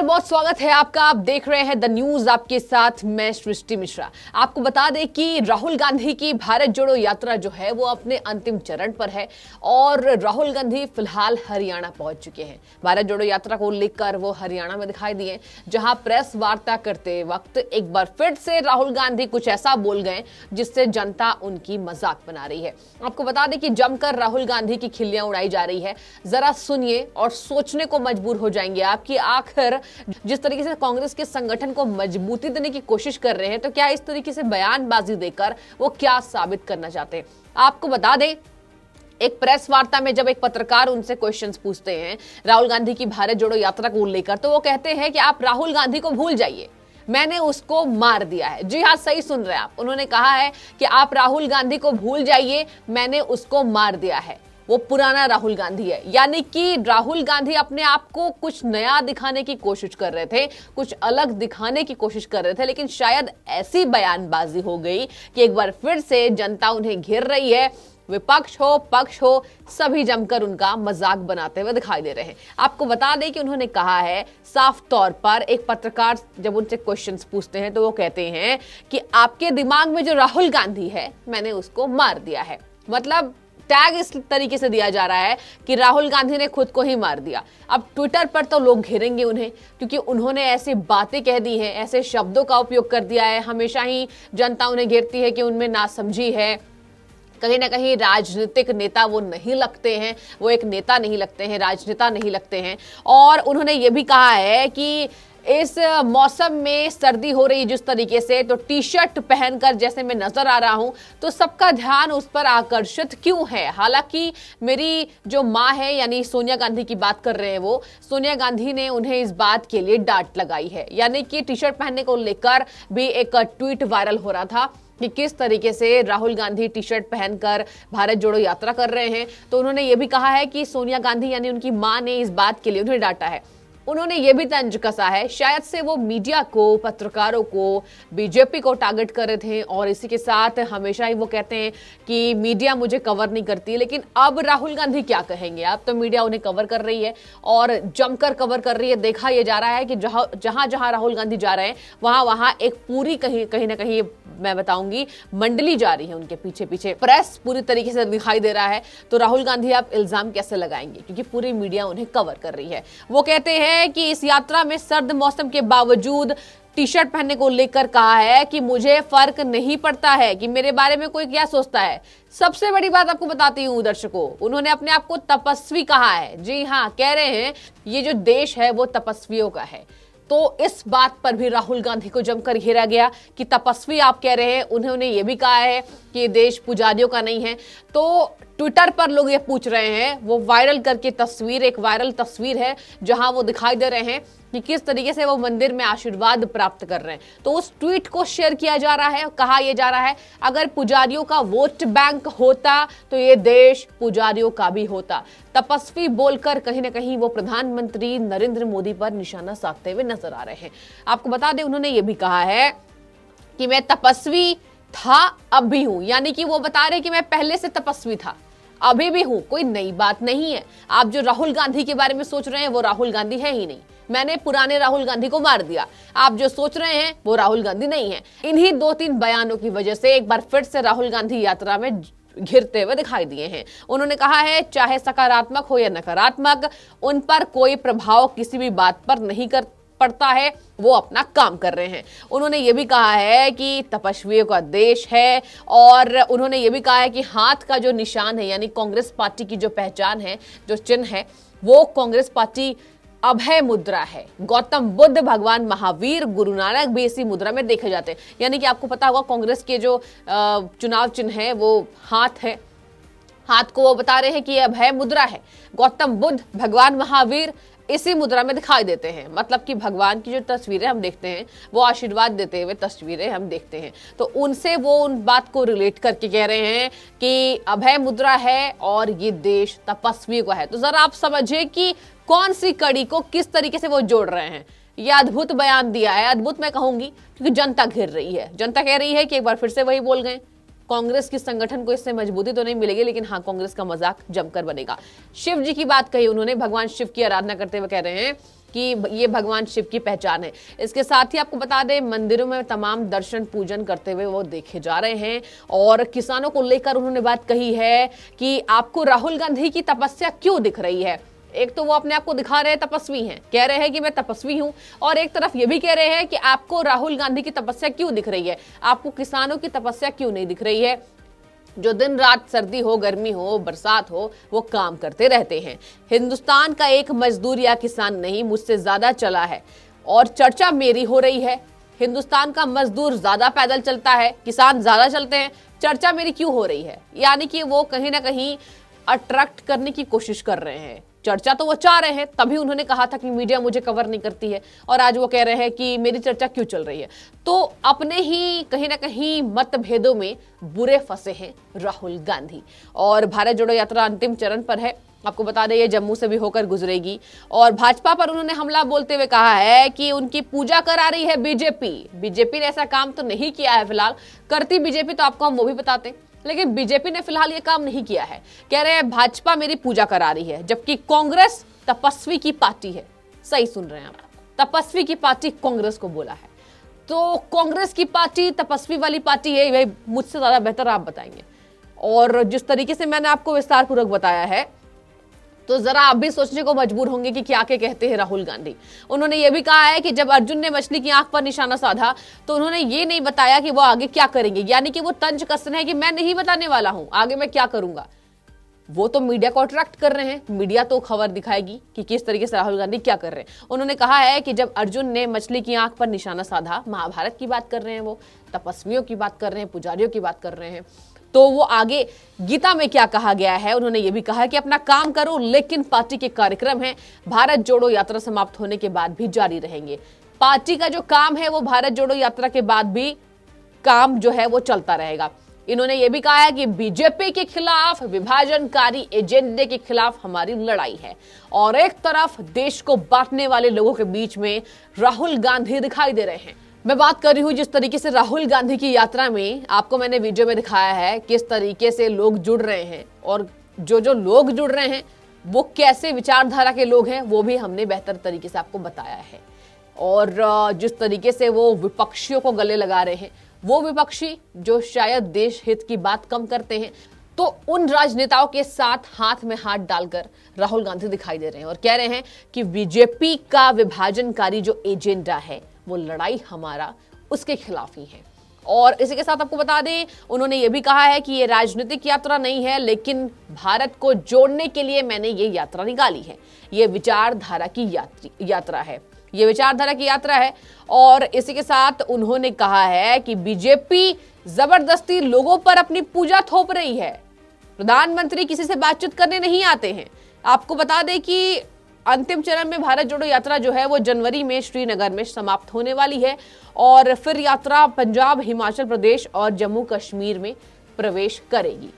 नमस्कार, बहुत स्वागत है आपका। आप देख रहे हैं द न्यूज, आपके साथ मैं सृष्टि मिश्रा। आपको बता दें कि राहुल गांधी की भारत जोड़ो यात्रा जो है वो अपने अंतिम चरण पर है और राहुल गांधी फिलहाल हरियाणा पहुंच चुके हैं। भारत जोड़ो यात्रा को लेकर वो हरियाणा में दिखाई दिए, जहां प्रेस वार्ता करते वक्त एक बार फिर से राहुल गांधी कुछ ऐसा बोल गए जिससे जनता उनकी मजाक बना रही है। आपको बता दें कि जमकर राहुल गांधी की खिल्लियां उड़ाई जा रही है। जरा सुनिए और सोचने को मजबूर हो जाएंगे आप कि आखिर जिस तरीके से कांग्रेस के संगठन को मजबूती देने की कोशिश कर रहे हैं, तो क्या इस तरीके से बयानबाजी देकर वो क्या साबित करना चाहते हैं। आपको बता दें, एक प्रेस वार्ता में जब एक पत्रकार उनसे क्वेश्चंस पूछते हैं राहुल गांधी की भारत जोड़ो यात्रा को लेकर, तो वो कहते हैं कि आप राहुल गांधी को भूल जाइए, मैंने उसको मार दिया है। जी हाँ, सही सुन रहे हैं आप। उन्होंने कहा है कि आप राहुल गांधी को भूल जाइए, मैंने उसको मार दिया है। वो पुराना राहुल गांधी है, यानी कि राहुल गांधी अपने आप को कुछ नया दिखाने की कोशिश कर रहे थे, कुछ अलग दिखाने की कोशिश कर रहे थे, लेकिन शायद ऐसी बयानबाजी हो गई कि एक बार फिर से जनता उन्हें घेर रही है। विपक्ष हो पक्ष हो, सभी जमकर उनका मजाक बनाते हुए दिखाई दे रहे हैं। आपको बता दें कि उन्होंने कहा है साफ तौर पर, एक पत्रकार जब उनसे क्वेश्चंस पूछते हैं तो वो कहते हैं कि आपके दिमाग में जो राहुल गांधी है, मैंने उसको मार दिया है। मतलब टैग इस तरीके से दिया जा रहा है कि राहुल गांधी ने खुद को ही मार दिया। अब ट्विटर पर तो लोग घेरेंगे उन्हें, क्योंकि उन्होंने ऐसी बातें कह दी हैं, ऐसे शब्दों का उपयोग कर दिया है। हमेशा ही जनता उन्हें घेरती है कि उनमें नासमझी है, कहीं ना कहीं राजनीतिक नेता वो नहीं लगते हैं, वो एक नेता नहीं लगते हैं, राजनेता नहीं लगते हैं। और उन्होंने ये भी कहा है कि इस मौसम में सर्दी हो रही जिस तरीके से, तो टी शर्ट पहनकर जैसे मैं नजर आ रहा हूं, तो सबका ध्यान उस पर आकर्षित क्यों है। हालांकि मेरी जो मां है, यानी सोनिया गांधी की बात कर रहे हैं वो, सोनिया गांधी ने उन्हें इस बात के लिए डांट लगाई है। यानी कि टी शर्ट पहनने को लेकर भी एक ट्वीट वायरल हो रहा था कि किस तरीके से राहुल गांधी टी शर्ट पहनकर भारत जोड़ो यात्रा कर रहे हैं। तो उन्होंने ये भी कहा है कि सोनिया गांधी यानी उनकी मां ने इस बात के लिए उन्हें डांटा है। उन्होंने ये भी तंज कसा है शायद से वो मीडिया को, पत्रकारों को, बीजेपी को टारगेट कर रहे थे, और इसी के साथ हमेशा ही वो कहते हैं कि मीडिया मुझे कवर नहीं करती। लेकिन अब राहुल गांधी क्या कहेंगे, अब तो मीडिया उन्हें कवर कर रही है और जमकर कवर कर रही है। देखा यह जा रहा है कि जहां जहां राहुल गांधी जा रहे हैं वहां वहां एक पूरी कहीं ना कहीं, मैं बताऊंगी, मंडली जा रही है उनके पीछे पीछे। प्रेस पूरी तरीके से दिखाई दे रहा है। तो राहुल गांधी आप इल्जाम कैसे लगाएंगे, क्योंकि पूरी मीडिया उन्हें कवर कर रही है। वो कहते हैं कि इस यात्रा में सर्द मौसम के बावजूद टी शर्ट पहनने को लेकर कहा है कि मुझे फर्क नहीं पड़ता है कि मेरे बारे में कोई क्या सोचता है। सबसे बड़ी बात आपको बताती हूं दर्शकों, उन्होंने अपने आप को तपस्वी कहा है। जी हां, कह रहे हैं ये जो देश है वो तपस्वियों का है। तो इस बात पर भी राहुल गांधी को जमकर घेरा गया कि तपस्वी आप कह रहे हैं। उन्होंने ये भी कहा है कि देश पुजारियों का नहीं है। तो ट्विटर पर लोग ये पूछ रहे हैं, वो वायरल करके तस्वीर, एक वायरल तस्वीर है जहां वो दिखाई दे रहे हैं कि किस तरीके से वो मंदिर में आशीर्वाद प्राप्त कर रहे हैं। तो उस ट्वीट को शेयर किया जा रहा है, कहा यह जा रहा है अगर पुजारियों का वोट बैंक होता तो ये देश पुजारियों का भी होता। तपस्वी बोलकर कहीं ना कहीं वो प्रधानमंत्री नरेंद्र मोदी पर निशाना साधते हुए नजर आ रहे हैं। आपको बता दें, उन्होंने ये भी कहा है कि मैं तपस्वी था, अब भी हूं। यानी कि वो बता रहे कि मैं पहले से तपस्वी था, अभी भी हूं, कोई नई बात नहीं है। आप जो राहुल गांधी के बारे में सोच रहे हैं वो राहुल गांधी है ही नहीं। मैंने पुराने राहुल गांधी को मार दिया। आप जो सोच रहे हैं वो राहुल गांधी नहीं है। इन्हीं 2-3 बयानों की वजह से एक बार फिर से राहुल गांधी यात्रा में घिरते हुए दिखाई दिए हैं। उन्होंने कहा है चाहे सकारात्मक हो या नकारात्मक, उन पर कोई प्रभाव किसी भी बात पर नहीं पड़ता है, वो अपना काम कर रहे हैं। उन्होंने ये भी कहा है कि तपस्वियों का देश है, और उन्होंने ये भी कहा है कि हाथ का जो निशान है, यानी कांग्रेस पार्टी की जो पहचान है, जो चिन्ह है, वो कांग्रेस पार्टी अभय मुद्रा है। गौतम बुद्ध, भगवान महावीर, गुरु नानक भी इसी मुद्रा में देखे जाते हैं। यानी कि आपको पता होगा कांग्रेस के जो चुनाव चिन्ह है वो हाथ है। हाथ को वो बता रहे हैं कि यह अभय मुद्रा है। गौतम बुद्ध, भगवान महावीर इसी मुद्रा में दिखाई देते हैं। मतलब कि भगवान की जो तस्वीरें हम देखते हैं, वो आशीर्वाद देते हुए तस्वीरें हम देखते हैं, तो उनसे वो उन बात को रिलेट करके कह रहे हैं कि अभय मुद्रा है और ये देश तपस्वी का है। तो जरा आप समझिए कि कौन सी कड़ी को किस तरीके से वो जोड़ रहे हैं। ये अद्भुत बयान दिया है, अद्भुत मैं कहूंगी, क्योंकि जनता घेर रही है। जनता कह रही है कि एक बार फिर से वही बोल गए। कांग्रेस की संगठन को इससे मजबूती तो नहीं मिलेगी, लेकिन हाँ, कांग्रेस का मजाक जमकर बनेगा। शिव जी की बात कही उन्होंने, भगवान शिव की आराधना करते हुए कह रहे हैं कि ये भगवान शिव की पहचान है। इसके साथ ही आपको बता दें, मंदिरों में तमाम दर्शन पूजन करते हुए वो देखे जा रहे हैं। और किसानों को लेकर उन्होंने बात कही है कि आपको राहुल गांधी की तपस्या क्यों दिख रही है। एक तो वो अपने आप को दिखा रहे हैं तपस्वी हैं, कह रहे हैं कि मैं तपस्वी हूं, और एक तरफ ये भी कह रहे हैं कि आपको राहुल गांधी की तपस्या क्यों दिख रही है, आपको किसानों की तपस्या क्यों नहीं दिख रही है, जो दिन रात सर्दी हो, गर्मी हो, बरसात हो, वो काम करते रहते हैं। हिंदुस्तान का एक मजदूर या किसान नहीं मुझसे ज्यादा चला है और चर्चा मेरी हो रही है। हिंदुस्तान का मजदूर ज्यादा पैदल चलता है, किसान ज्यादा चलते हैं, चर्चा मेरी क्यों हो रही है। यानी कि वो कहीं ना कहीं अट्रैक्ट करने की कोशिश कर रहे हैं। चर्चा तो वो चाह रहे हैं, तभी उन्होंने कहा था कि मीडिया मुझे कवर नहीं करती है, और आज वो कह रहे हैं कि मेरी चर्चा क्यों चल रही है। तो अपने ही कहीं ना कहीं मतभेदों में बुरे फंसे हैं राहुल गांधी। और भारत जोड़ो यात्रा अंतिम चरण पर है। आपको बता दें, ये जम्मू से भी होकर गुजरेगी। और भाजपा पर उन्होंने हमला बोलते हुए कहा है कि उनकी पूजा करा रही है बीजेपी। बीजेपी ने ऐसा काम तो नहीं किया है, फिलहाल करती बीजेपी तो आपको हम वो भी बताते हैं, लेकिन बीजेपी ने फिलहाल ये काम नहीं किया है। कह रहे हैं भाजपा मेरी पूजा करा रही है, जबकि कांग्रेस तपस्वी की पार्टी है। सही सुन रहे हैं आप, तपस्वी की पार्टी कांग्रेस को बोला है। तो कांग्रेस की पार्टी तपस्वी वाली पार्टी है, भाई मुझसे ज्यादा बेहतर आप बताएंगे। और जिस तरीके से मैंने आपको विस्तार पूर्वक बताया है, तो जरा आप भी सोचने को मजबूर होंगे कि क्या क्या कहते हैं राहुल गांधी। उन्होंने ये भी कहा है कि जब अर्जुन ने मछली की आंख पर निशाना साधा, तो उन्होंने ये नहीं बताया कि वो आगे क्या करेंगे। यानी कि वो तंज कस रहे हैं कि मैं नहीं बताने वाला हूं आगे मैं क्या करूंगा। वो तो मीडिया को अट्रैक्ट कर रहे हैं, मीडिया तो खबर दिखाएगी कि किस तरीके से राहुल गांधी क्या कर रहे हैं। उन्होंने कहा है कि जब अर्जुन ने मछली की आंख पर निशाना साधा, महाभारत की बात कर रहे हैं, वो तपस्वियों की बात कर रहे हैं, पुजारियों की बात कर रहे हैं। तो वो आगे गीता में क्या कहा गया है, उन्होंने ये भी कहा कि अपना काम करो, लेकिन पार्टी के कार्यक्रम है भारत जोड़ो यात्रा समाप्त होने के बाद भी जारी रहेंगे। पार्टी का जो काम है वो भारत जोड़ो यात्रा के बाद भी काम जो है वो चलता रहेगा। इन्होंने ये भी कहा है कि बीजेपी के खिलाफ, विभाजनकारी एजेंडे के खिलाफ हमारी लड़ाई है। और एक तरफ देश को बांटने वाले लोगों के बीच में राहुल गांधी दिखाई दे रहे हैं। मैं बात कर रही हूं जिस तरीके से राहुल गांधी की यात्रा में, आपको मैंने वीडियो में दिखाया है किस तरीके से लोग जुड़ रहे हैं, और जो लोग जुड़ रहे हैं वो कैसे विचारधारा के लोग हैं वो भी हमने बेहतर तरीके से आपको बताया है। और जिस तरीके से वो विपक्षियों को गले लगा रहे हैं, वो विपक्षी जो शायद देश हित की बात कम करते हैं, तो उन राजनेताओं के साथ हाथ में हाथ डालकर राहुल गांधी दिखाई दे रहे हैं और कह रहे हैं कि बीजेपी का विभाजनकारी जो एजेंडा है, वो लड़ाई हमारा उसके खिलाफ ही है। और इसी के साथ आपको बता दें, उन्होंने ये भी कहा है कि ये राजनीतिक यात्रा नहीं है, लेकिन भारत को जोड़ने के लिए मैंने ये यात्रा निकाली है। ये विचारधारा की यात्रा है, ये विचारधारा की यात्रा है। और इसी के साथ उन्होंने कहा है कि बीजेपी जबरदस्ती लोगों पर अपनी पूजा थोप रही है। प्रधानमंत्री किसी से बातचीत करने नहीं आते हैं। आपको बता दें कि अंतिम चरण में भारत जोड़ो यात्रा जो है वो जनवरी में श्रीनगर में समाप्त होने वाली है, और फिर यात्रा पंजाब, हिमाचल प्रदेश और जम्मू कश्मीर में प्रवेश करेगी।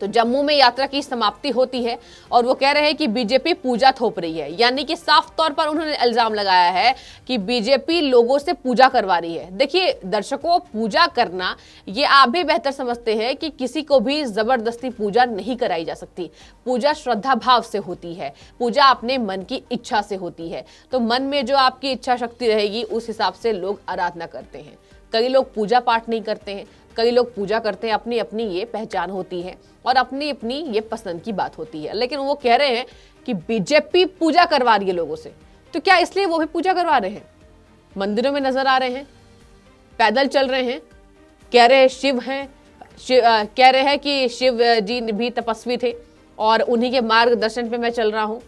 तो जम्मू में यात्रा की समाप्ति होती है और वो कह रहे हैं कि बीजेपी पूजा थोप रही है। यानी कि साफ तौर पर उन्होंने इल्जाम लगाया है कि बीजेपी लोगों से पूजा करवा रही है। देखिए दर्शकों, पूजा करना ये आप भी बेहतर समझते हैं कि किसी को भी जबरदस्ती पूजा नहीं कराई जा सकती। पूजा श्रद्धा भाव से होती है, पूजा अपने मन की इच्छा से होती है। तो मन में जो आपकी इच्छा शक्ति रहेगी उस हिसाब से लोग आराधना करते हैं। कई लोग पूजा पाठ नहीं करते हैं, कई लोग पूजा करते हैं, अपनी अपनी ये पहचान होती है और अपनी अपनी ये पसंद की बात होती है। लेकिन वो कह रहे हैं कि बीजेपी पूजा करवा रही है लोगों से, तो क्या इसलिए वो भी पूजा करवा रहे हैं? मंदिरों में नजर आ रहे हैं, पैदल चल रहे हैं, कह रहे हैं शिव हैं, कह रहे हैं कि शिव जी भी तपस्वी थे और उन्हीं के मार्गदर्शन पे मैं चल रहा हूं।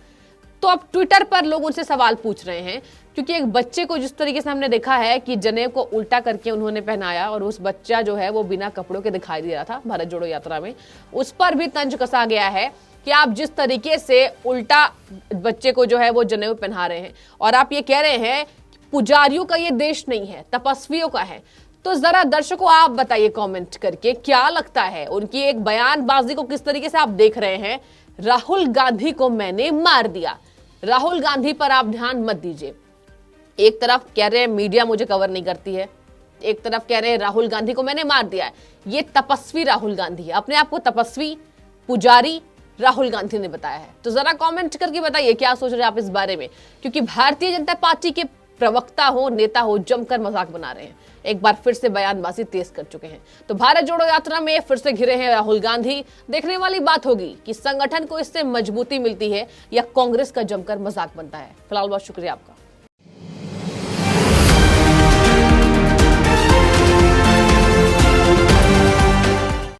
तो अब ट्विटर पर लोग उनसे सवाल पूछ रहे हैं, क्योंकि एक बच्चे को जिस तरीके से हमने देखा है कि जनेऊ को उल्टा करके उन्होंने पहनाया और उस बच्चा जो है वो बिना कपड़ों के दिखाई दे रहा था भारत जोड़ो यात्रा में, उस पर भी तंज कसा गया है कि आप जिस तरीके से उल्टा बच्चे को जो है वो जनेऊ पहना रहे हैं और आप ये कह रहे हैं पुजारियों का ये देश नहीं है, तपस्वियों का है। तो जरा दर्शकों आप बताइए कमेंट करके, क्या लगता है उनकी एक बयानबाजी को किस तरीके से आप देख रहे हैं? राहुल गांधी को मैंने मार दिया, राहुल गांधी पर आप ध्यान मत दीजिए। एक तरफ कह रहे हैं मीडिया मुझे कवर नहीं करती है, एक तरफ कह रहे हैं राहुल गांधी को मैंने मार दिया है। ये तपस्वी राहुल गांधी है, अपने आप को तपस्वी, पुजारी राहुल गांधी ने बताया है। तो जरा कमेंट करके बताइए क्या सोच रहे हैं आप इस बारे में, क्योंकि भारतीय जनता पार्टी के प्रवक्ता हो, नेता हो, जमकर मजाक बना रहे हैं। एक बार फिर से बयानबाजी तेज कर चुके हैं। तो भारत जोड़ो यात्रा में फिर से घिरे हैं राहुल गांधी। देखने वाली बात होगी कि संगठन को इससे मजबूती मिलती है या कांग्रेस का जमकर मजाक बनता है। फिलहाल बहुत शुक्रिया आपका।